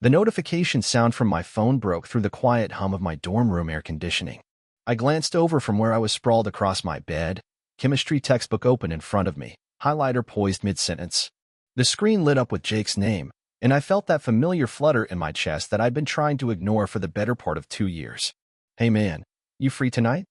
The notification sound from my phone broke through the quiet hum of my dorm room air conditioning. I glanced over from where I was sprawled across my bed, chemistry textbook open in front of me, highlighter poised mid-sentence. The screen lit up with Jake's name, and I felt that familiar flutter in my chest that I'd been trying to ignore for the better part of 2 years. Hey man, you free tonight?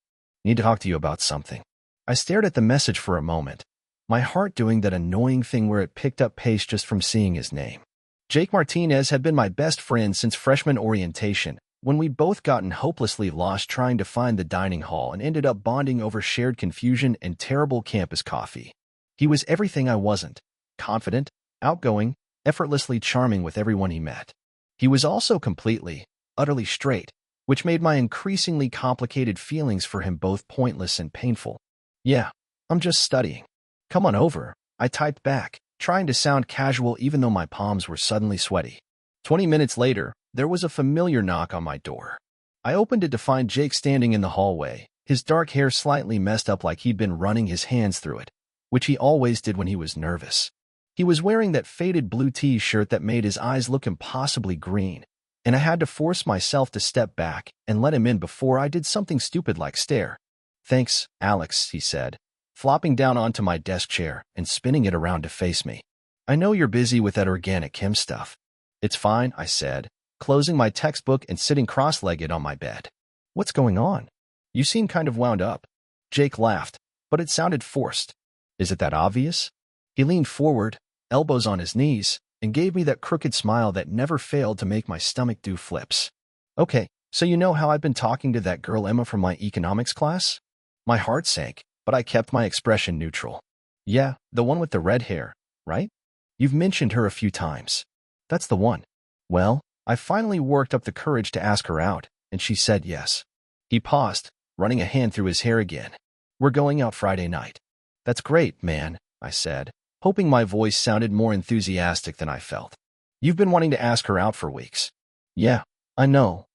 Need to talk to you about something. I stared at the message for a moment, my heart doing that annoying thing where it picked up pace just from seeing his name. Jake Martinez had been my best friend since freshman orientation, when we'd both gotten hopelessly lost trying to find the dining hall and ended up bonding over shared confusion and terrible campus coffee. He was everything I wasn't: confident, outgoing, effortlessly charming with everyone he met. He was also completely, utterly straight, which made my increasingly complicated feelings for him both pointless and painful. Yeah, I'm just studying. Come on over, I typed back, trying to sound casual even though my palms were suddenly sweaty. 20 minutes later, there was a familiar knock on my door. I opened it to find Jake standing in the hallway, his dark hair slightly messed up like he'd been running his hands through it, which he always did when he was nervous. He was wearing that faded blue t-shirt that made his eyes look impossibly green, and I had to force myself to step back and let him in before I did something stupid like stare. "Thanks, Alex," he said, flopping down onto my desk chair and spinning it around to face me. "I know you're busy with that organic chem stuff." "It's fine," I said, closing my textbook and sitting cross-legged on my bed. "What's going on? You seem kind of wound up." Jake laughed, but it sounded forced. "Is it that obvious?" He leaned forward, elbows on his knees, and gave me that crooked smile that never failed to make my stomach do flips. "Okay, so you know how I've been talking to that girl Emma from my economics class?" My heart sank, but I kept my expression neutral. "Yeah, the one with the red hair, right? You've mentioned her a few times." "That's the one." "Well, I finally worked up the courage to ask her out, and she said yes." He paused, running a hand through his hair again. "We're going out Friday night." "That's great, man," I said, hoping my voice sounded more enthusiastic than I felt. "You've been wanting to ask her out for weeks." "Yeah, I know.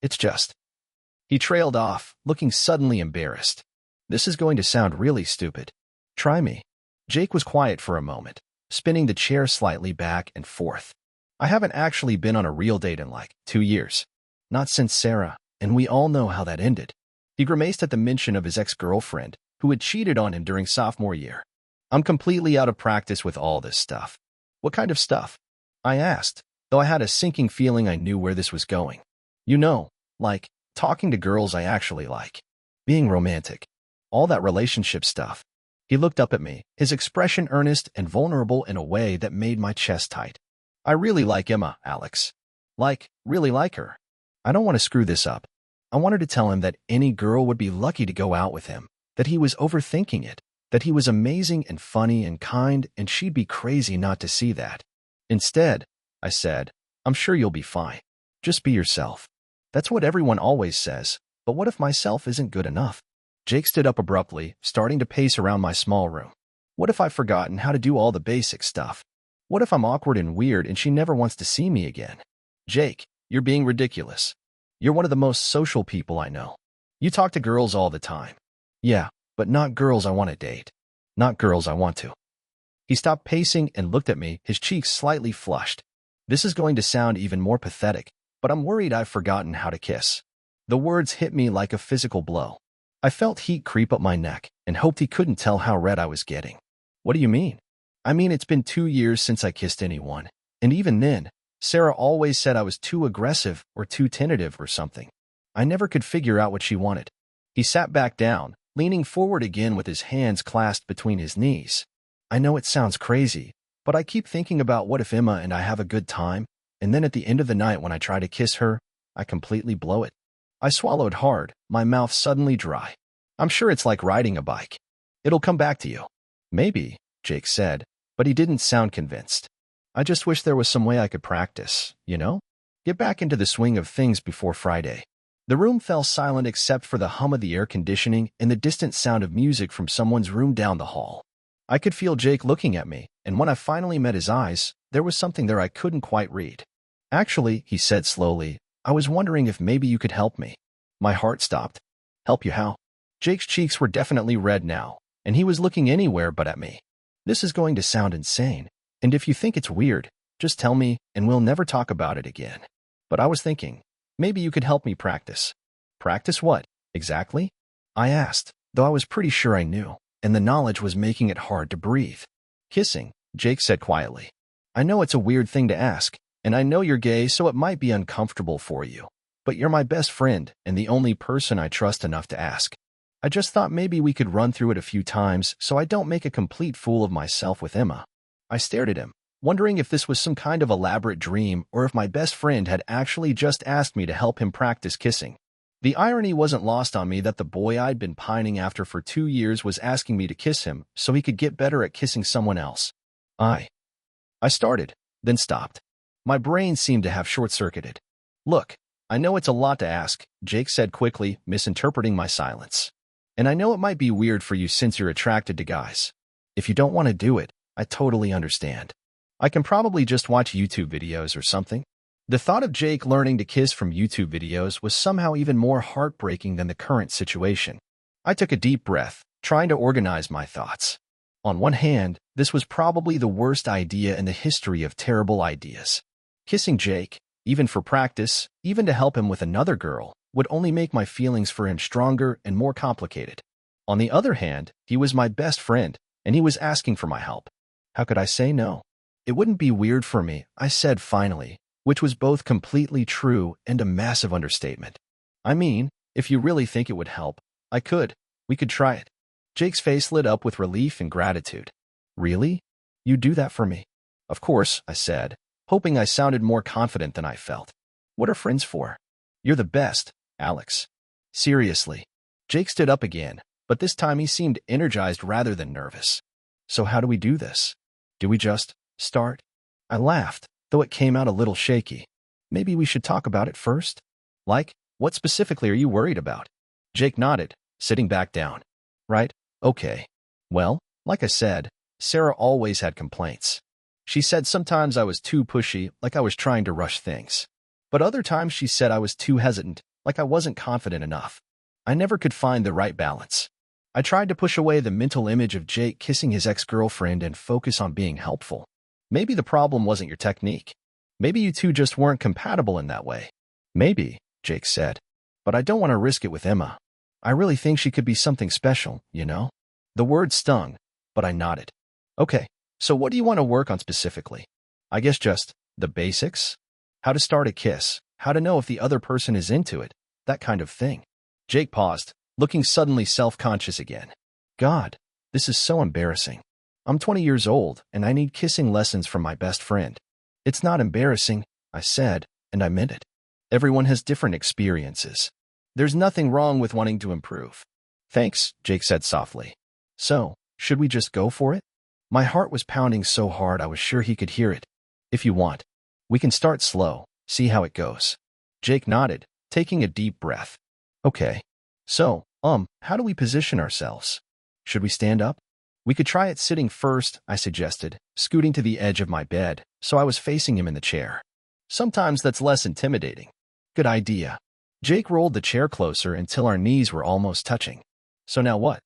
It's just—" He trailed off, looking suddenly embarrassed. "This is going to sound really stupid. Try me." Jake was quiet for a moment, spinning the chair slightly back and forth. "I haven't actually been on a real date in like 2 years. Not since Sarah, and we all know how that ended." He grimaced at the mention of his ex-girlfriend, who had cheated on him during sophomore year. "I'm completely out of practice with all this stuff." "What kind of stuff?" I asked, though I had a sinking feeling I knew where this was going. "You know, like, talking to girls I actually like. Being romantic. All that relationship stuff." He looked up at me, his expression earnest and vulnerable in a way that made my chest tight. "I really like Emma, Alex. Like, really like her. I don't want to screw this up." I wanted to tell him that any girl would be lucky to go out with him, that he was overthinking it, that he was amazing and funny and kind, and she'd be crazy not to see that. Instead, I said, "I'm sure you'll be fine. Just be yourself." That's what everyone always says, but what if myself isn't good enough? Jake stood up abruptly, starting to pace around my small room. What if I've forgotten how to do all the basic stuff? What if I'm awkward and weird and she never wants to see me again? "Jake, you're being ridiculous. You're one of the most social people I know. You talk to girls all the time." "Yeah, but not girls I want to date. Not girls I want to." He stopped pacing and looked at me, his cheeks slightly flushed. "This is going to sound even more pathetic, but I'm worried I've forgotten how to kiss." The words hit me like a physical blow. I felt heat creep up my neck and hoped he couldn't tell how red I was getting. "What do you mean?" "I mean, it's been 2 years since I kissed anyone, and even then, Sarah always said I was too aggressive or too tentative or something. I never could figure out what she wanted." He sat back down, leaning forward again with his hands clasped between his knees. "I know it sounds crazy, but I keep thinking about what if Emma and I have a good time, and then at the end of the night when I try to kiss her, I completely blow it." I swallowed hard, my mouth suddenly dry. "I'm sure it's like riding a bike. It'll come back to you." "Maybe," Jake said, but he didn't sound convinced. "I just wish there was some way I could practice, you know? Get back into the swing of things before Friday." The room fell silent except for the hum of the air conditioning and the distant sound of music from someone's room down the hall. I could feel Jake looking at me, and when I finally met his eyes, there was something there I couldn't quite read. "Actually," he said slowly, "I was wondering if maybe you could help me." My heart stopped. "Help you how?" Jake's cheeks were definitely red now, and he was looking anywhere but at me. "This is going to sound insane, and if you think it's weird, Just tell me, and we'll never talk about it again. But I was thinking, maybe you could help me practice. Practice what, exactly? I asked, though I was pretty sure I knew, and the knowledge was making it hard to breathe. Kissing, Jake said quietly. I know it's a weird thing to ask, and I know you're gay, so it might be uncomfortable for you. But you're my best friend and the only person I trust enough to ask. I just thought maybe we could run through it a few times so I don't make a complete fool of myself with Emma. I stared at him, wondering if this was some kind of elaborate dream or if my best friend had actually just asked me to help him practice kissing. The irony wasn't lost on me that the boy I'd been pining after for 2 years was asking me to kiss him so he could get better at kissing someone else. I started, then stopped. My brain seemed to have short-circuited. Look, I know it's a lot to ask, Jake said quickly, misinterpreting my silence. And I know it might be weird for you since you're attracted to guys. If you don't want to do it, I totally understand. I can probably just watch YouTube videos or something. The thought of Jake learning to kiss from YouTube videos was somehow even more heartbreaking than the current situation. I took a deep breath, trying to organize my thoughts. On one hand, this was probably the worst idea in the history of terrible ideas. Kissing Jake, even for practice, even to help him with another girl, would only make my feelings for him stronger and more complicated. On the other hand, he was my best friend, and he was asking for my help. How could I say no? It wouldn't be weird for me, I said finally, which was both completely true and a massive understatement. I mean, if you really think it would help, we could try it. Jake's face lit up with relief and gratitude. Really? You do that for me? Of course, I said, hoping I sounded more confident than I felt. What are friends for? You're the best, Alex. Seriously. Jake stood up again, but this time he seemed energized rather than nervous. So how do we do this? Do we just start? I laughed, though it came out a little shaky. Maybe we should talk about it first? Like, what specifically are you worried about? Jake nodded, sitting back down. Right, okay. Well, like I said, Sarah always had complaints. She said sometimes I was too pushy, like I was trying to rush things. But other times she said I was too hesitant, like I wasn't confident enough. I never could find the right balance. I tried to push away the mental image of Jake kissing his ex-girlfriend and focus on being helpful. Maybe the problem wasn't your technique. Maybe you two just weren't compatible in that way. Maybe, Jake said. But I don't want to risk it with Emma. I really think she could be something special, you know? The word stung, but I nodded. Okay, so what do you want to work on specifically? I guess just the basics? How to start a kiss, how to know if the other person is into it, that kind of thing. Jake paused, looking suddenly self-conscious again. God, this is so embarrassing. I'm 20 years old, and I need kissing lessons from my best friend. It's not embarrassing, I said, and I meant it. Everyone has different experiences. There's nothing wrong with wanting to improve. Thanks, Jake said softly. So, should we just go for it? My heart was pounding so hard I was sure he could hear it. If you want. We can start slow, see how it goes. Jake nodded, taking a deep breath. Okay. So, how do we position ourselves? Should we stand up? We could try it sitting first, I suggested, scooting to the edge of my bed, so I was facing him in the chair. Sometimes that's less intimidating. Good idea. Jake rolled the chair closer until our knees were almost touching. So now what?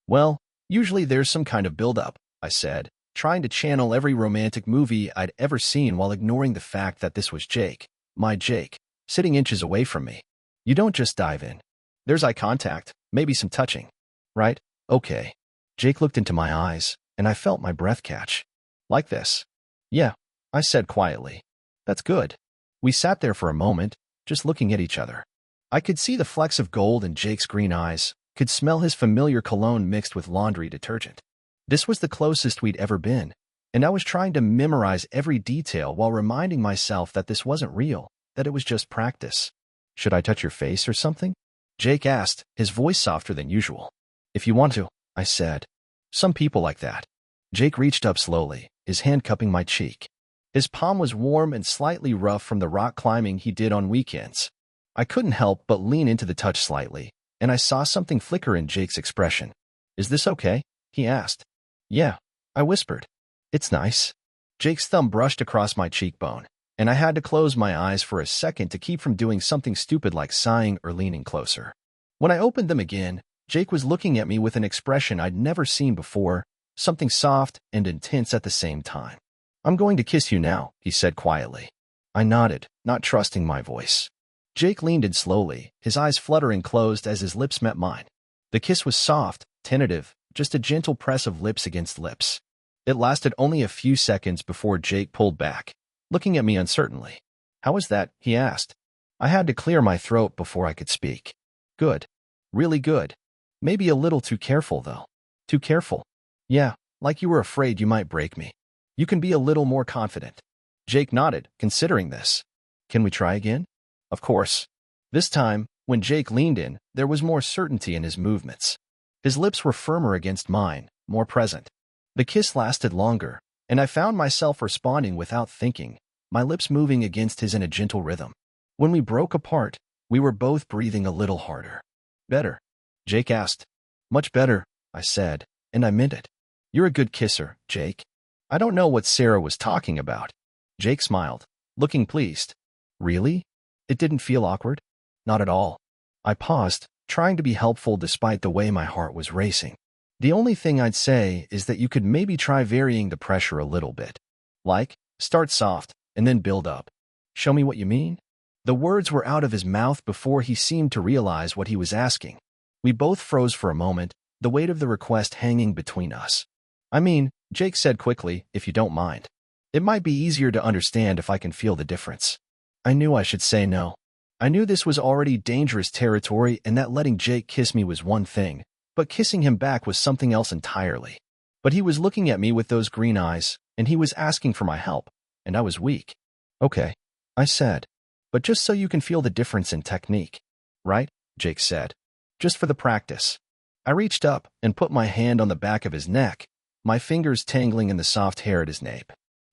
Well, usually there's some kind of build-up, I said, trying to channel every romantic movie I'd ever seen while ignoring the fact that this was Jake, my Jake, sitting inches away from me. You don't just dive in. There's eye contact, maybe some touching. Right? Okay. Jake looked into my eyes, and I felt my breath catch. Like this. Yeah, I said quietly. That's good. We sat there for a moment, just looking at each other. I could see the flecks of gold in Jake's green eyes, could smell his familiar cologne mixed with laundry detergent. This was the closest we'd ever been, and I was trying to memorize every detail while reminding myself that this wasn't real, that it was just practice. Should I touch your face or something? Jake asked, his voice softer than usual. If you want to, I said. Some people like that. Jake reached up slowly, his hand cupping my cheek. His palm was warm and slightly rough from the rock climbing he did on weekends. I couldn't help but lean into the touch slightly, and I saw something flicker in Jake's expression. Is this okay? He asked. Yeah, I whispered. It's nice. Jake's thumb brushed across my cheekbone, and I had to close my eyes for a second to keep from doing something stupid like sighing or leaning closer. When I opened them again, Jake was looking at me with an expression I'd never seen before, something soft and intense at the same time. I'm going to kiss you now, he said quietly. I nodded, not trusting my voice. Jake leaned in slowly, his eyes fluttering closed as his lips met mine. The kiss was soft, tentative, just a gentle press of lips against lips. It lasted only a few seconds before Jake pulled back, looking at me uncertainly. How was that? He asked. I had to clear my throat before I could speak. Good. Really good. Maybe a little too careful, though. Too careful? Yeah, like you were afraid you might break me. You can be a little more confident. Jake nodded, considering this. Can we try again? Of course. This time, when Jake leaned in, there was more certainty in his movements. His lips were firmer against mine, more present. The kiss lasted longer, and I found myself responding without thinking, my lips moving against his in a gentle rhythm. When we broke apart, we were both breathing a little harder. Better? Jake asked. Much better, I said, and I meant it. You're a good kisser, Jake. I don't know what Sarah was talking about. Jake smiled, looking pleased. Really? It didn't feel awkward? Not at all. I paused, trying to be helpful despite the way my heart was racing. The only thing I'd say is that you could maybe try varying the pressure a little bit. Like, start soft, and then build up. Show me what you mean? The words were out of his mouth before he seemed to realize what he was asking. We both froze for a moment, the weight of the request hanging between us. I mean, Jake said quickly, if you don't mind. It might be easier to understand if I can feel the difference. I knew I should say no. I knew this was already dangerous territory and that letting Jake kiss me was one thing, but kissing him back was something else entirely. But he was looking at me with those green eyes, and he was asking for my help, and I was weak. Okay, I said. But just so you can feel the difference in technique. Right? Jake said. Just for the practice. I reached up and put my hand on the back of his neck, my fingers tangling in the soft hair at his nape.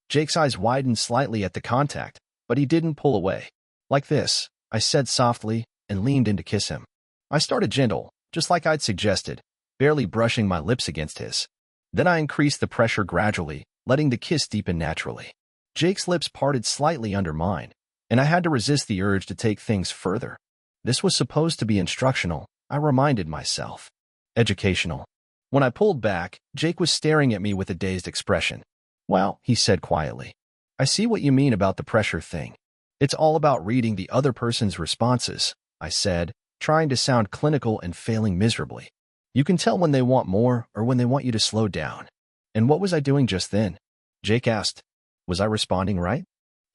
Jake's eyes widened slightly at the contact, but he didn't pull away. Like this, I said softly and leaned in to kiss him. I started gentle, just like I'd suggested, barely brushing my lips against his. Then I increased the pressure gradually, letting the kiss deepen naturally. Jake's lips parted slightly under mine, and I had to resist the urge to take things further. This was supposed to be instructional, I reminded myself. Educational. When I pulled back, Jake was staring at me with a dazed expression. Well, he said quietly. I see what you mean about the pressure thing. It's all about reading the other person's responses, I said, trying to sound clinical and failing miserably. You can tell when they want more or when they want you to slow down. And what was I doing just then? Jake asked. Was I responding right?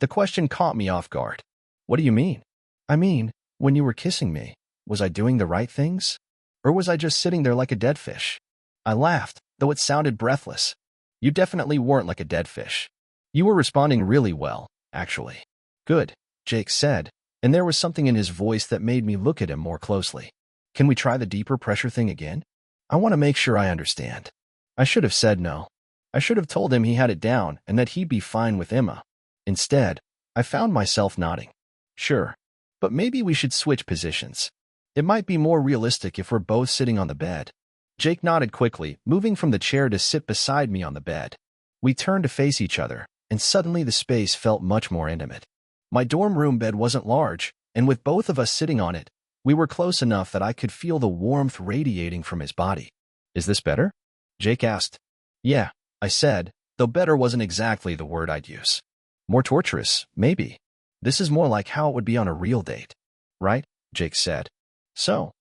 The question caught me off guard. What do you mean? I mean, when you were kissing me, was I doing the right things? Or was I just sitting there like a dead fish? I laughed, though it sounded breathless. You definitely weren't like a dead fish. You were responding really well, actually. Good, Jake said, and there was something in his voice that made me look at him more closely. Can we try the deeper pressure thing again? I want to make sure I understand. I should have said no. I should have told him he had it down and that he'd be fine with Emma. Instead, I found myself nodding. Sure, but maybe we should switch positions. It might be more realistic if we're both sitting on the bed. Jake nodded quickly, moving from the chair to sit beside me on the bed. We turned to face each other, and suddenly the space felt much more intimate. My dorm room bed wasn't large, and with both of us sitting on it, we were close enough that I could feel the warmth radiating from his body. Is this better? Jake asked. Yeah, I said, though better wasn't exactly the word I'd use. More torturous, maybe. This is more like how it would be on a real date. Right? Jake said. So,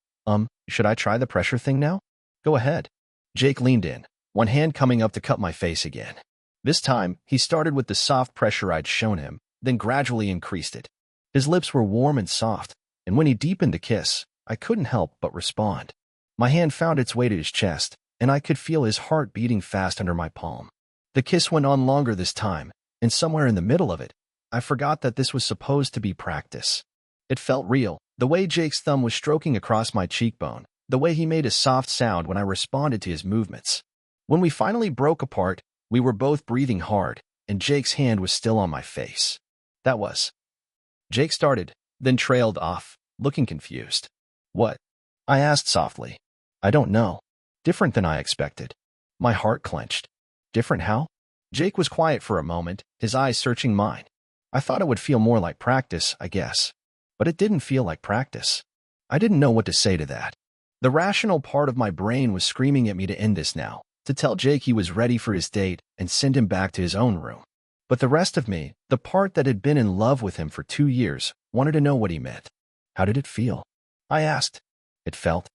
should I try the pressure thing now? Go ahead. Jake leaned in, one hand coming up to cup my face again. This time, he started with the soft pressure I'd shown him, then gradually increased it. His lips were warm and soft, and when he deepened the kiss, I couldn't help but respond. My hand found its way to his chest, and I could feel his heart beating fast under my palm. The kiss went on longer this time, and somewhere in the middle of it, I forgot that this was supposed to be practice. It felt real, the way Jake's thumb was stroking across my cheekbone, the way he made a soft sound when I responded to his movements. When we finally broke apart, we were both breathing hard, and Jake's hand was still on my face. That was. Jake started, then trailed off, looking confused. What? I asked softly. I don't know. Different than I expected. My heart clenched. Different how? Jake was quiet for a moment, his eyes searching mine. I thought it would feel more like practice, I guess. But it didn't feel like practice. I didn't know what to say to that. The rational part of my brain was screaming at me to end this now, to tell Jake he was ready for his date and send him back to his own room. But the rest of me, the part that had been in love with him for 2 years, wanted to know what he meant. How did it feel? I asked. It felt.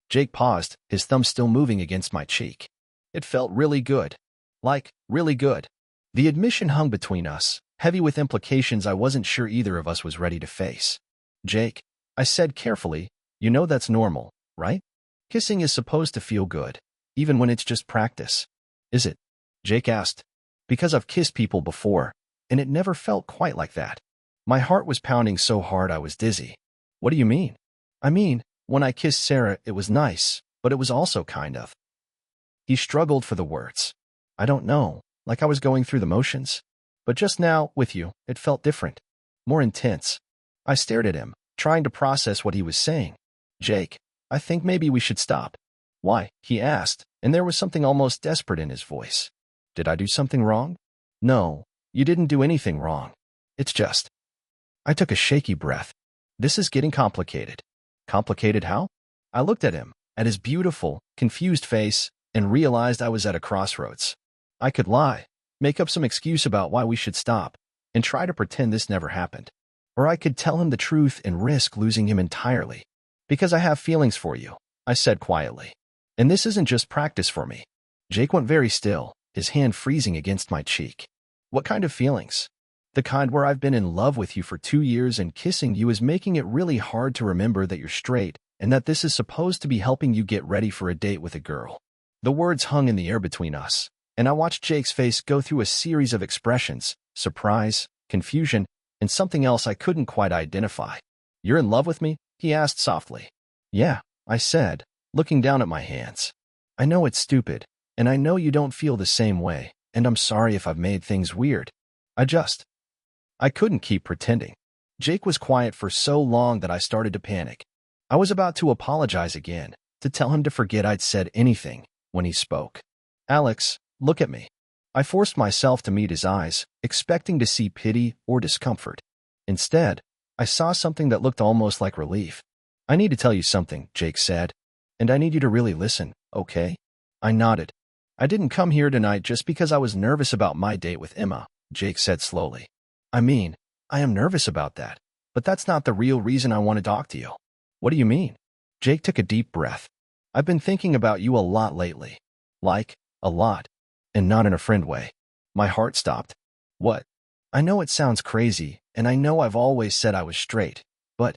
Jake paused, his thumb still moving against my cheek. It felt really good. Like, really good. The admission hung between us, heavy with implications I wasn't sure either of us was ready to face. Jake, I said carefully, you know that's normal, right? Kissing is supposed to feel good, even when it's just practice. Is it? Jake asked. Because I've kissed people before, and it never felt quite like that. My heart was pounding so hard I was dizzy. What do you mean? I mean, when I kissed Sarah, it was nice, but it was also kind of. He struggled for the words. I don't know, like I was going through the motions. But just now, with you, it felt different. More intense. I stared at him, trying to process what he was saying. Jake, I think maybe we should stop. Why? He asked, and there was something almost desperate in his voice. Did I do something wrong? No, you didn't do anything wrong. It's just. I took a shaky breath. This is getting complicated. Complicated how? I looked at him, at his beautiful, confused face, and realized I was at a crossroads. I could lie, make up some excuse about why we should stop, and try to pretend this never happened. Or I could tell him the truth and risk losing him entirely. Because I have feelings for you, I said quietly. And this isn't just practice for me. Jake went very still, his hand freezing against my cheek. What kind of feelings? The kind where I've been in love with you for 2 years and kissing you is making it really hard to remember that you're straight and that this is supposed to be helping you get ready for a date with a girl. The words hung in the air between us, and I watched Jake's face go through a series of expressions, surprise, confusion, and something else I couldn't quite identify. You're in love with me? He asked softly. Yeah, I said, looking down at my hands. I know it's stupid, and I know you don't feel the same way, and I'm sorry if I've made things weird. I couldn't keep pretending. Jake was quiet for so long that I started to panic. I was about to apologize again, to tell him to forget I'd said anything, when he spoke. Alex, look at me. I forced myself to meet his eyes, expecting to see pity or discomfort. Instead, I saw something that looked almost like relief. I need to tell you something, Jake said, and I need you to really listen, okay? I nodded. I didn't come here tonight just because I was nervous about my date with Emma, Jake said slowly. I mean, I am nervous about that, but that's not the real reason I want to talk to you. What do you mean? Jake took a deep breath. I've been thinking about you a lot lately. Like, a lot. And not in a friend way. My heart stopped. What? I know it sounds crazy, and I know I've always said I was straight, but...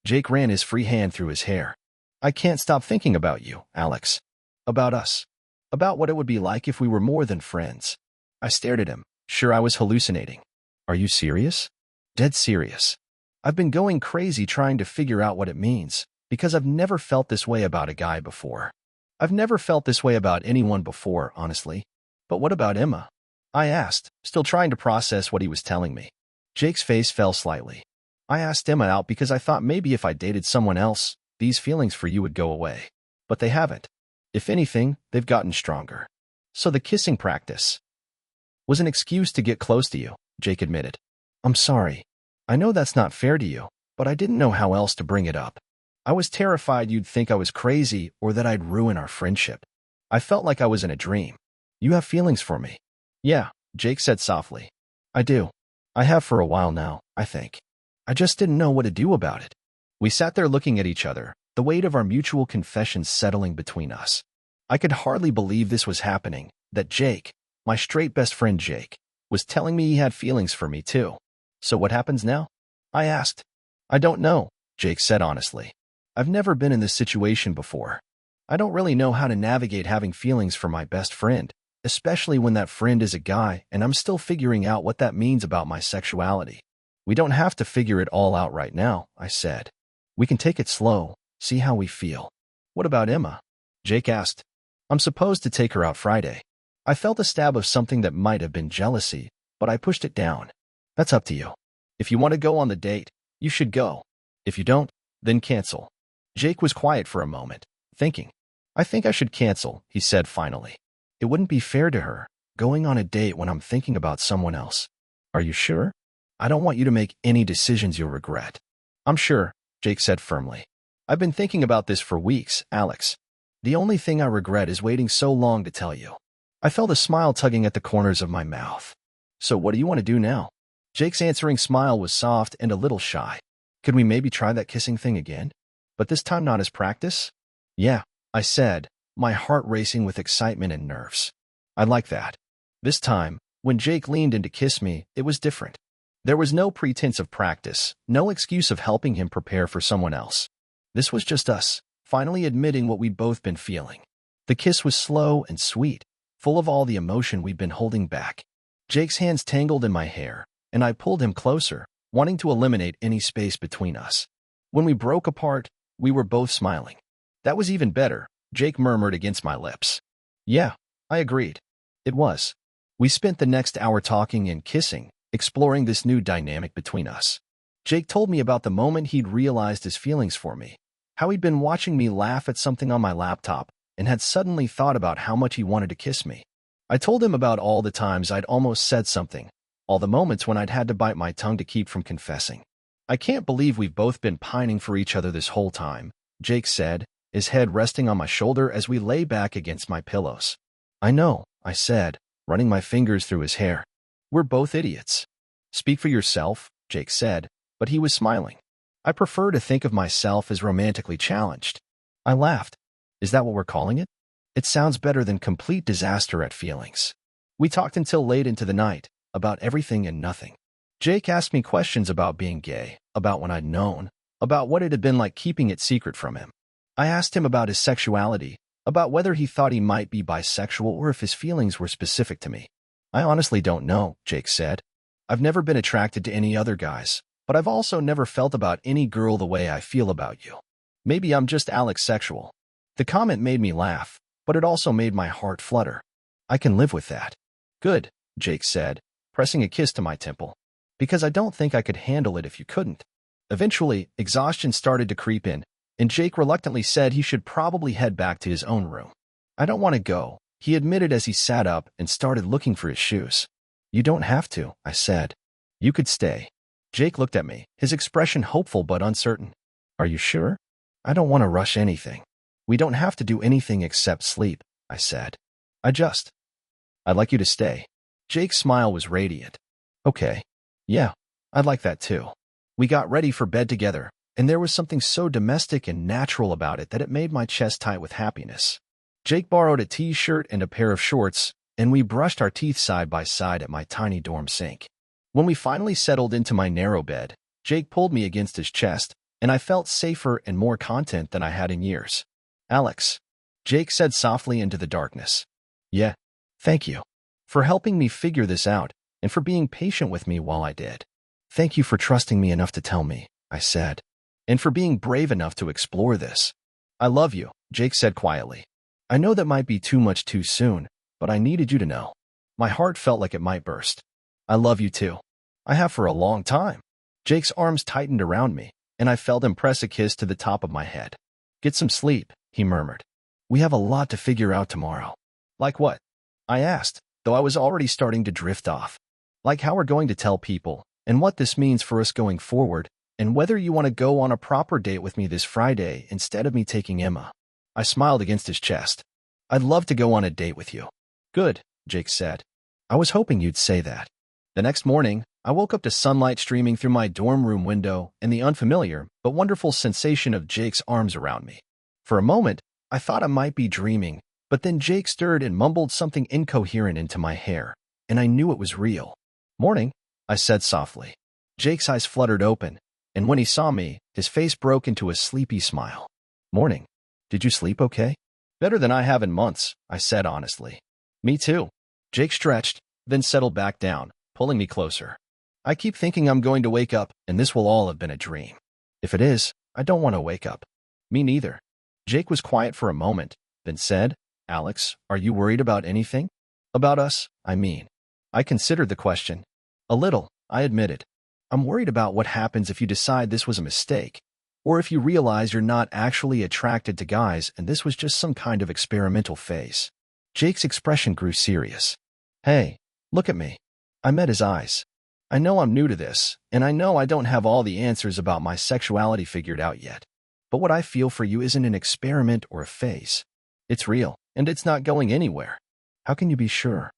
Jake ran his free hand through his hair. I can't stop thinking about you, Alex. About us. About what it would be like if we were more than friends. I stared at him, sure I was hallucinating. Are you serious? Dead serious. I've been going crazy trying to figure out what it means, because I've never felt this way about a guy before. I've never felt this way about anyone before, honestly. But what about Emma? I asked, still trying to process what he was telling me. Jake's face fell slightly. I asked Emma out because I thought maybe if I dated someone else, these feelings for you would go away. But they haven't. If anything, they've gotten stronger. So the kissing practice was an excuse to get close to you, Jake admitted. I'm sorry. I know that's not fair to you, but I didn't know how else to bring it up. I was terrified you'd think I was crazy or that I'd ruin our friendship. I felt like I was in a dream. You have feelings for me. Yeah, Jake said softly. I do. I have for a while now, I think. I just didn't know what to do about it. We sat there looking at each other, the weight of our mutual confessions settling between us. I could hardly believe this was happening, that Jake, my straight best friend Jake, was telling me he had feelings for me too. So what happens now? I asked. I don't know, Jake said honestly. I've never been in this situation before. I don't really know how to navigate having feelings for my best friend, especially when that friend is a guy and I'm still figuring out what that means about my sexuality. We don't have to figure it all out right now, I said. We can take it slow, see how we feel. What about Emma? Jake asked. I'm supposed to take her out Friday. I felt a stab of something that might have been jealousy, but I pushed it down. That's up to you. If you want to go on the date, you should go. If you don't, then cancel. Jake was quiet for a moment, thinking. I think I should cancel, he said finally. It wouldn't be fair to her, going on a date when I'm thinking about someone else. Are you sure? I don't want you to make any decisions you'll regret. I'm sure, Jake said firmly. I've been thinking about this for weeks, Alex. The only thing I regret is waiting so long to tell you. I felt a smile tugging at the corners of my mouth. So what do you want to do now? Jake's answering smile was soft and a little shy. Could we maybe try that kissing thing again? But this time not as practice? Yeah, I said, my heart racing with excitement and nerves. I like that. This time, when Jake leaned in to kiss me, it was different. There was no pretense of practice, no excuse of helping him prepare for someone else. This was just us, finally admitting what we'd both been feeling. The kiss was slow and sweet, full of all the emotion we'd been holding back. Jake's hands tangled in my hair, and I pulled him closer, wanting to eliminate any space between us. When we broke apart, we were both smiling. That was even better, Jake murmured against my lips. Yeah, I agreed. It was. We spent the next hour talking and kissing, exploring this new dynamic between us. Jake told me about the moment he'd realized his feelings for me, how he'd been watching me laugh at something on my laptop and had suddenly thought about how much he wanted to kiss me. I told him about all the times I'd almost said something, all the moments when I'd had to bite my tongue to keep from confessing. I can't believe we've both been pining for each other this whole time, Jake said, his head resting on my shoulder as we lay back against my pillows. I know, I said, running my fingers through his hair. We're both idiots. Speak for yourself, Jake said, but he was smiling. I prefer to think of myself as romantically challenged. I laughed. Is that what we're calling it? It sounds better than complete disaster at feelings. We talked until late into the night, about everything and nothing. Jake asked me questions about being gay, about when I'd known, about what it had been like keeping it secret from him. I asked him about his sexuality, about whether he thought he might be bisexual or if his feelings were specific to me. I honestly don't know, Jake said. I've never been attracted to any other guys, but I've also never felt about any girl the way I feel about you. Maybe I'm just Alexsexual. The comment made me laugh, but it also made my heart flutter. I can live with that. Good, Jake said, pressing a kiss to my temple. Because I don't think I could handle it if you couldn't. Eventually, exhaustion started to creep in, and Jake reluctantly said he should probably head back to his own room. I don't want to go, he admitted as he sat up and started looking for his shoes. You don't have to, I said. You could stay. Jake looked at me, his expression hopeful but uncertain. Are you sure? I don't want to rush anything. We don't have to do anything except sleep, I said. I'd like you to stay. Jake's smile was radiant. Okay. Yeah, I'd like that too. We got ready for bed together, and there was something so domestic and natural about it that it made my chest tight with happiness. Jake borrowed a t-shirt and a pair of shorts, and we brushed our teeth side by side at my tiny dorm sink. When we finally settled into my narrow bed, Jake pulled me against his chest, and I felt safer and more content than I had in years. Alex, Jake said softly into the darkness. Yeah, thank you. For helping me figure this out, and for being patient with me while I did. Thank you for trusting me enough to tell me, I said. And for being brave enough to explore this. I love you, Jake said quietly. I know that might be too much too soon, but I needed you to know. My heart felt like it might burst. I love you too. I have for a long time. Jake's arms tightened around me, and I felt him press a kiss to the top of my head. Get some sleep, he murmured. We have a lot to figure out tomorrow. Like what? I asked, though I was already starting to drift off. Like how we're going to tell people, and what this means for us going forward, and whether you want to go on a proper date with me this Friday instead of me taking Emma. I smiled against his chest. I'd love to go on a date with you. Good, Jake said. I was hoping you'd say that. The next morning, I woke up to sunlight streaming through my dorm room window and the unfamiliar but wonderful sensation of Jake's arms around me. For a moment, I thought I might be dreaming, but then Jake stirred and mumbled something incoherent into my hair, and I knew it was real. Morning, I said softly. Jake's eyes fluttered open, and when he saw me, his face broke into a sleepy smile. Morning. Did you sleep okay? Better than I have in months, I said honestly. Me too. Jake stretched, then settled back down, pulling me closer. I keep thinking I'm going to wake up, and this will all have been a dream. If it is, I don't want to wake up. Me neither. Jake was quiet for a moment, then said, Alex, are you worried about anything? About us, I mean. I considered the question. A little, I admitted. I'm worried about what happens if you decide this was a mistake, or if you realize you're not actually attracted to guys and this was just some kind of experimental phase. Jake's expression grew serious. Hey, look at me. I met his eyes. I know I'm new to this, and I know I don't have all the answers about my sexuality figured out yet. But what I feel for you isn't an experiment or a phase. It's real, and it's not going anywhere. How can you be sure?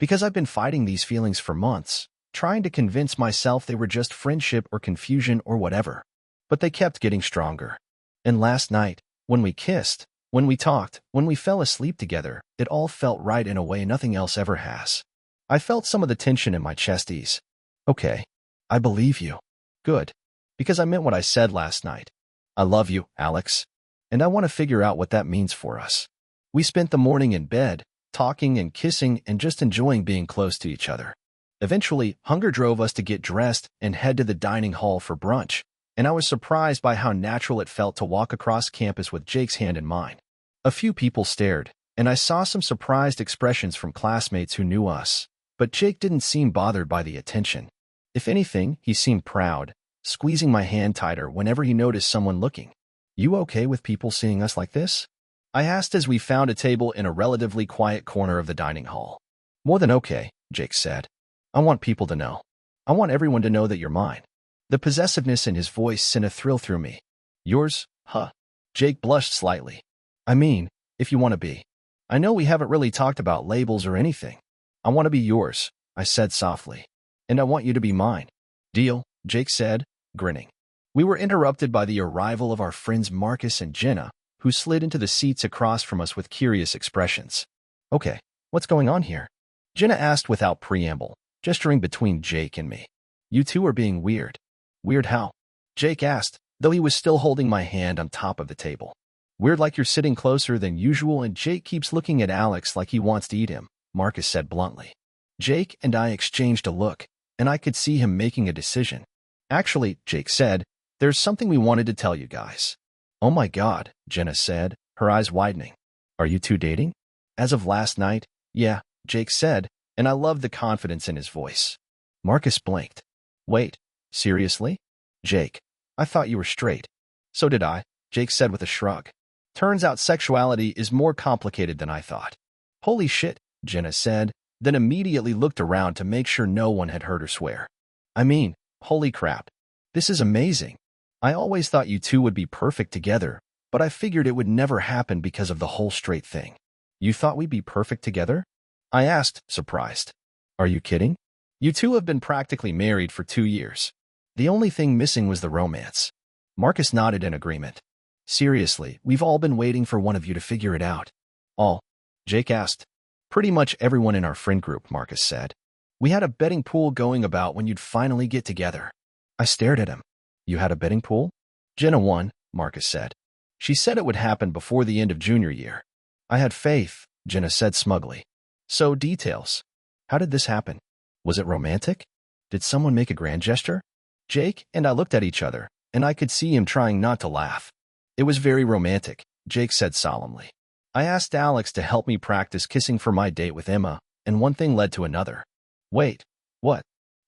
Because I've been fighting these feelings for months, trying to convince myself they were just friendship or confusion or whatever. But they kept getting stronger. And last night, when we kissed, when we talked, when we fell asleep together, it all felt right in a way nothing else ever has. I felt some of the tension in my chest ease. Okay, I believe you. Good. Because I meant what I said last night. I love you, Alex. And I want to figure out what that means for us. We spent the morning in bed, talking and kissing and just enjoying being close to each other. Eventually, hunger drove us to get dressed and head to the dining hall for brunch, and I was surprised by how natural it felt to walk across campus with Jake's hand in mine. A few people stared, and I saw some surprised expressions from classmates who knew us, but Jake didn't seem bothered by the attention. If anything, he seemed proud, squeezing my hand tighter whenever he noticed someone looking. You okay with people seeing us like this? I asked as we found a table in a relatively quiet corner of the dining hall. More than okay, Jake said. I want people to know. I want everyone to know that you're mine. The possessiveness in his voice sent a thrill through me. Yours, huh? Jake blushed slightly. I mean, if you want to be. I know we haven't really talked about labels or anything. I want to be yours, I said softly. And I want you to be mine. Deal, Jake said, grinning. We were interrupted by the arrival of our friends Marcus and Jenna, who slid into the seats across from us with curious expressions. Okay, what's going on here? Jenna asked without preamble, gesturing between Jake and me. You two are being weird. Weird how? Jake asked, though he was still holding my hand on top of the table. Weird like you're sitting closer than usual and Jake keeps looking at Alex like he wants to eat him, Marcus said bluntly. Jake and I exchanged a look, and I could see him making a decision. Actually, Jake said, there's something we wanted to tell you guys. Oh my God, Jenna said, her eyes widening. Are you two dating? As of last night, yeah, Jake said, and I loved the confidence in his voice. Marcus blinked. Wait, seriously? Jake, I thought you were straight. So did I, Jake said with a shrug. Turns out sexuality is more complicated than I thought. Holy shit, Jenna said, then immediately looked around to make sure no one had heard her swear. I mean, holy crap. This is amazing. I always thought you two would be perfect together, but I figured it would never happen because of the whole straight thing. You thought we'd be perfect together? I asked, surprised. Are you kidding? You two have been practically married for 2 years. The only thing missing was the romance. Marcus nodded in agreement. Seriously, we've all been waiting for one of you to figure it out. All? Jake asked. Pretty much everyone in our friend group, Marcus said. We had a betting pool going about when you'd finally get together. I stared at him. You had a betting pool? Jenna won, Marcus said. She said it would happen before the end of junior year. I had faith, Jenna said smugly. So, details. How did this happen? Was it romantic? Did someone make a grand gesture? Jake and I looked at each other, and I could see him trying not to laugh. It was very romantic, Jake said solemnly. I asked Alex to help me practice kissing for my date with Emma, and one thing led to another. Wait, what?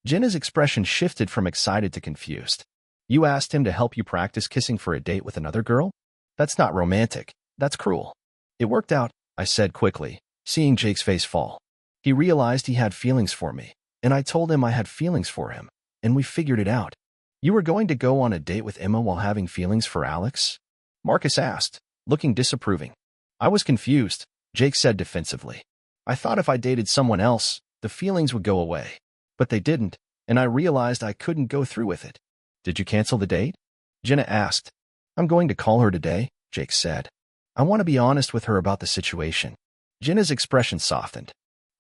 Jenna's expression shifted from excited to confused. You asked him to help you practice kissing for a date with another girl? That's not romantic. That's cruel. It worked out, I said quickly, seeing Jake's face fall. He realized he had feelings for me, and I told him I had feelings for him, and we figured it out. You were going to go on a date with Emma while having feelings for Alex? Marcus asked, looking disapproving. I was confused, Jake said defensively. I thought if I dated someone else, the feelings would go away. But they didn't, and I realized I couldn't go through with it. Did you cancel the date? Jenna asked. I'm going to call her today, Jake said. I want to be honest with her about the situation. Jenna's expression softened.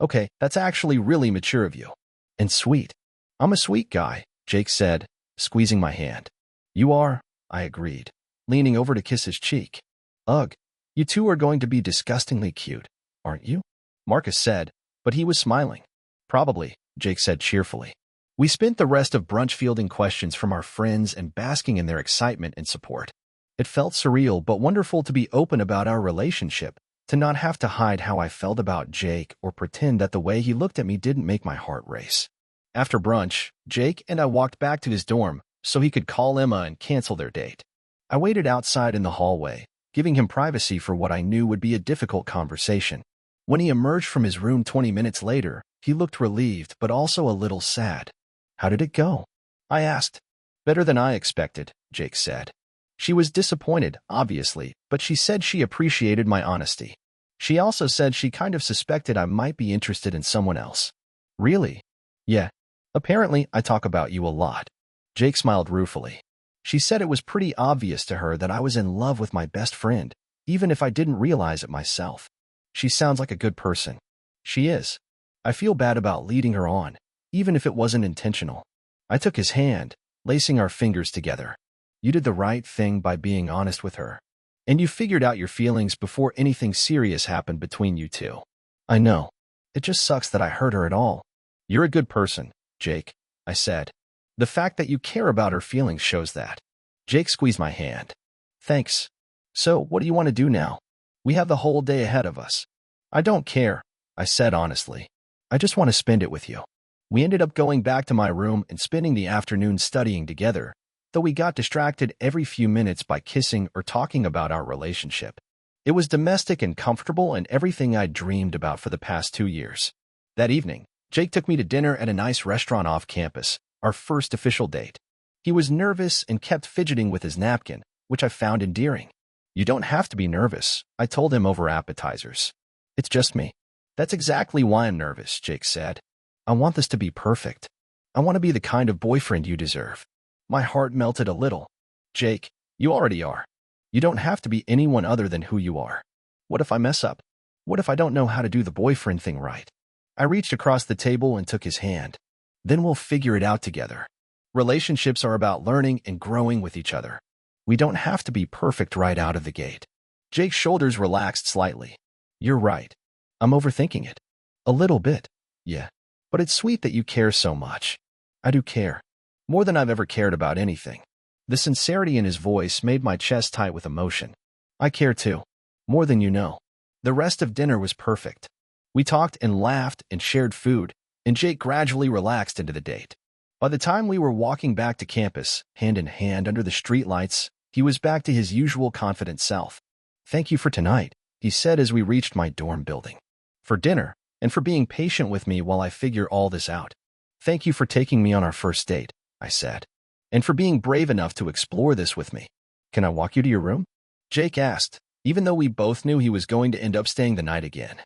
Okay, that's actually really mature of you. And sweet. I'm a sweet guy, Jake said, squeezing my hand. You are, I agreed, leaning over to kiss his cheek. Ugh, you two are going to be disgustingly cute, aren't you? Marcus said, but he was smiling. Probably, Jake said cheerfully. We spent the rest of brunch fielding questions from our friends and basking in their excitement and support. It felt surreal but wonderful to be open about our relationship, to not have to hide how I felt about Jake or pretend that the way he looked at me didn't make my heart race. After brunch, Jake and I walked back to his dorm so he could call Emma and cancel their date. I waited outside in the hallway, giving him privacy for what I knew would be a difficult conversation. When he emerged from his room 20 minutes later, he looked relieved but also a little sad. How did it go? I asked. Better than I expected, Jake said. She was disappointed, obviously, but she said she appreciated my honesty. She also said she kind of suspected I might be interested in someone else. Really? Yeah. Apparently, I talk about you a lot. Jake smiled ruefully. She said it was pretty obvious to her that I was in love with my best friend, even if I didn't realize it myself. She sounds like a good person. She is. I feel bad about leading her on, even if it wasn't intentional. I took his hand, lacing our fingers together. You did the right thing by being honest with her. And you figured out your feelings before anything serious happened between you two. I know. It just sucks that I hurt her at all. You're a good person, Jake, I said. The fact that you care about her feelings shows that. Jake squeezed my hand. Thanks. So, what do you want to do now? We have the whole day ahead of us. I don't care, I said honestly. I just want to spend it with you. We ended up going back to my room and spending the afternoon studying together, though we got distracted every few minutes by kissing or talking about our relationship. It was domestic and comfortable and everything I'd dreamed about for the past 2 years. That evening, Jake took me to dinner at a nice restaurant off campus, our first official date. He was nervous and kept fidgeting with his napkin, which I found endearing. You don't have to be nervous, I told him over appetizers. It's just me. That's exactly why I'm nervous, Jake said. I want this to be perfect. I want to be the kind of boyfriend you deserve. My heart melted a little. Jake, you already are. You don't have to be anyone other than who you are. What if I mess up? What if I don't know how to do the boyfriend thing right? I reached across the table and took his hand. Then we'll figure it out together. Relationships are about learning and growing with each other. We don't have to be perfect right out of the gate. Jake's shoulders relaxed slightly. You're right. I'm overthinking it. A little bit. Yeah. But it's sweet that you care so much. I do care. More than I've ever cared about anything. The sincerity in his voice made my chest tight with emotion. I care too. More than you know. The rest of dinner was perfect. We talked and laughed and shared food, and Jake gradually relaxed into the date. By the time we were walking back to campus, hand in hand under the streetlights, he was back to his usual confident self. Thank you for tonight, he said as we reached my dorm building. For dinner, and for being patient with me while I figure all this out. Thank you for taking me on our first date, I said. And for being brave enough to explore this with me. Can I walk you to your room? Jake asked, even though we both knew he was going to end up staying the night again.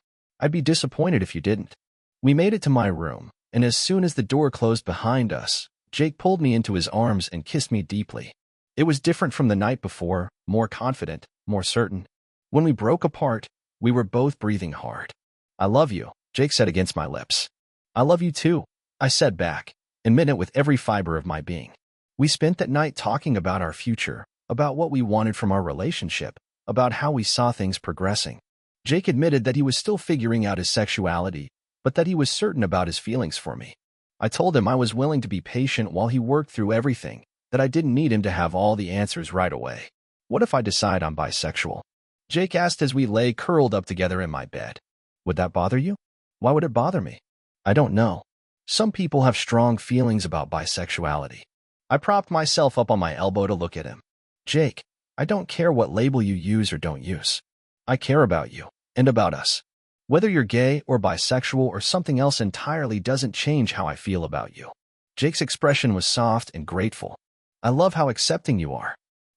I'd be disappointed if you didn't. We made it to my room, and as soon as the door closed behind us, Jake pulled me into his arms and kissed me deeply. It was different from the night before, more confident, more certain. When we broke apart, we were both breathing hard. I love you, Jake said against my lips. I love you too, I said back, and meant it with every fiber of my being. We spent that night talking about our future, about what we wanted from our relationship, about how we saw things progressing. Jake admitted that he was still figuring out his sexuality, but that he was certain about his feelings for me. I told him I was willing to be patient while he worked through everything, that I didn't need him to have all the answers right away. What if I decide I'm bisexual? Jake asked as we lay curled up together in my bed. Would that bother you? Why would it bother me? I don't know. Some people have strong feelings about bisexuality. I propped myself up on my elbow to look at him. Jake, I don't care what label you use or don't use. I care about you, and about us. Whether you're gay or bisexual or something else entirely doesn't change how I feel about you. Jake's expression was soft and grateful. I love how accepting you are.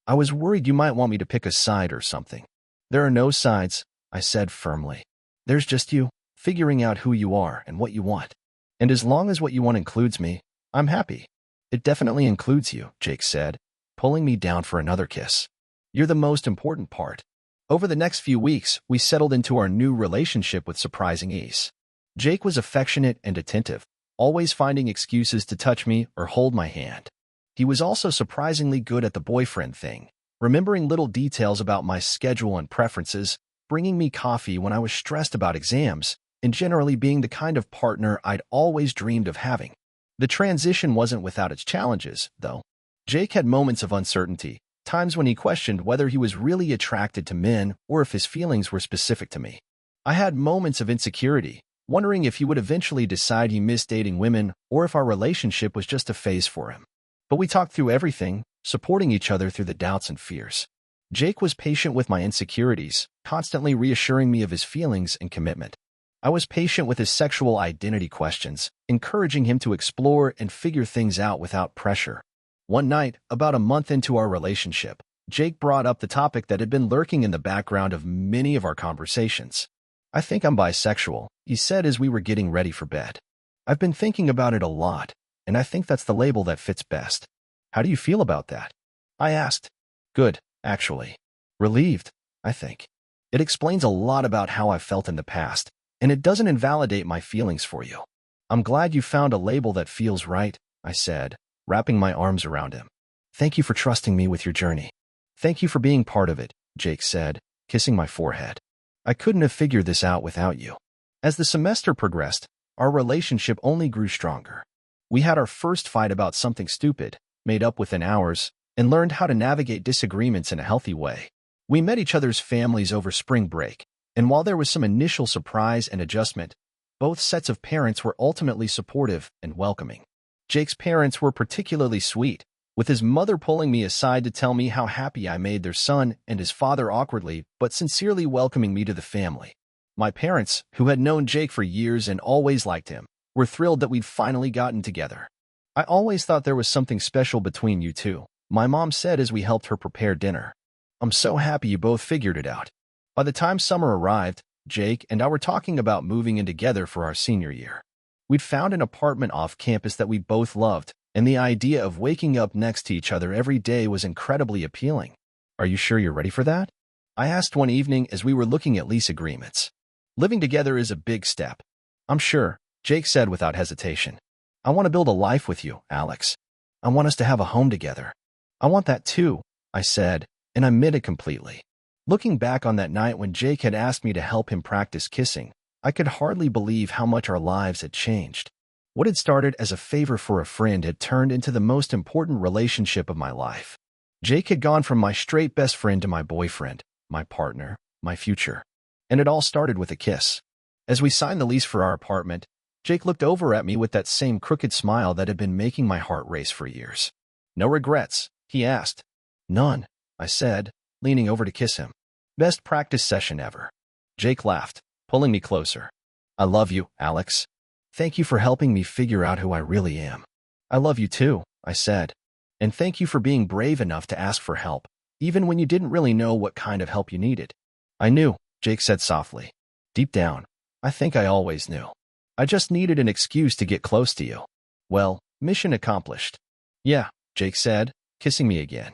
I was worried you might want me to pick a side or something. There are no sides, I said firmly. There's just you, figuring out who you are and what you want. And as long as what you want includes me, I'm happy. It definitely includes you, Jake said, pulling me down for another kiss. You're the most important part. Over the next few weeks, we settled into our new relationship with surprising ease. Jake was affectionate and attentive, always finding excuses to touch me or hold my hand. He was also surprisingly good at the boyfriend thing, remembering little details about my schedule and preferences, bringing me coffee when I was stressed about exams, and generally being the kind of partner I'd always dreamed of having. The transition wasn't without its challenges, though. Jake had moments of uncertainty, times when he questioned whether he was really attracted to men or if his feelings were specific to me. I had moments of insecurity, wondering if he would eventually decide he missed dating women or if our relationship was just a phase for him. But we talked through everything, supporting each other through the doubts and fears. Jake was patient with my insecurities, constantly reassuring me of his feelings and commitment. I was patient with his sexual identity questions, encouraging him to explore and figure things out without pressure. One night, about a month into our relationship, Jake brought up the topic that had been lurking in the background of many of our conversations. I think I'm bisexual, he said as we were getting ready for bed. I've been thinking about it a lot, and I think that's the label that fits best. How do you feel about that? I asked. Good, actually. Relieved, I think. It explains a lot about how I felt in the past, and it doesn't invalidate my feelings for you. I'm glad you found a label that feels right, I said, wrapping my arms around him. Thank you for trusting me with your journey. Thank you for being part of it, Jake said, kissing my forehead. I couldn't have figured this out without you. As the semester progressed, our relationship only grew stronger. We had our first fight about something stupid, made up within hours, and learned how to navigate disagreements in a healthy way. We met each other's families over spring break, and while there was some initial surprise and adjustment, both sets of parents were ultimately supportive and welcoming. Jake's parents were particularly sweet, with his mother pulling me aside to tell me how happy I made their son and his father awkwardly but sincerely welcoming me to the family. My parents, who had known Jake for years and always liked him, were thrilled that we'd finally gotten together. I always thought there was something special between you two, my mom said as we helped her prepare dinner. I'm so happy you both figured it out. By the time summer arrived, Jake and I were talking about moving in together for our senior year. We'd found an apartment off campus that we both loved, and the idea of waking up next to each other every day was incredibly appealing. Are you sure you're ready for that? I asked one evening as we were looking at lease agreements. Living together is a big step. I'm sure, Jake said without hesitation. I want to build a life with you, Alex. I want us to have a home together. I want that too, I said, and I meant it completely. Looking back on that night when Jake had asked me to help him practice kissing, I could hardly believe how much our lives had changed. What had started as a favor for a friend had turned into the most important relationship of my life. Jake had gone from my straight best friend to my boyfriend, my partner, my future. And it all started with a kiss. As we signed the lease for our apartment, Jake looked over at me with that same crooked smile that had been making my heart race for years. No regrets, he asked. None, I said, leaning over to kiss him. Best practice session ever. Jake laughed, pulling me closer. I love you, Alex. Thank you for helping me figure out who I really am. I love you too, I said. And thank you for being brave enough to ask for help, even when you didn't really know what kind of help you needed. I knew, Jake said softly. Deep down, I think I always knew. I just needed an excuse to get close to you. Well, mission accomplished. Yeah, Jake said, kissing me again.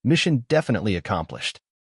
Mission definitely accomplished.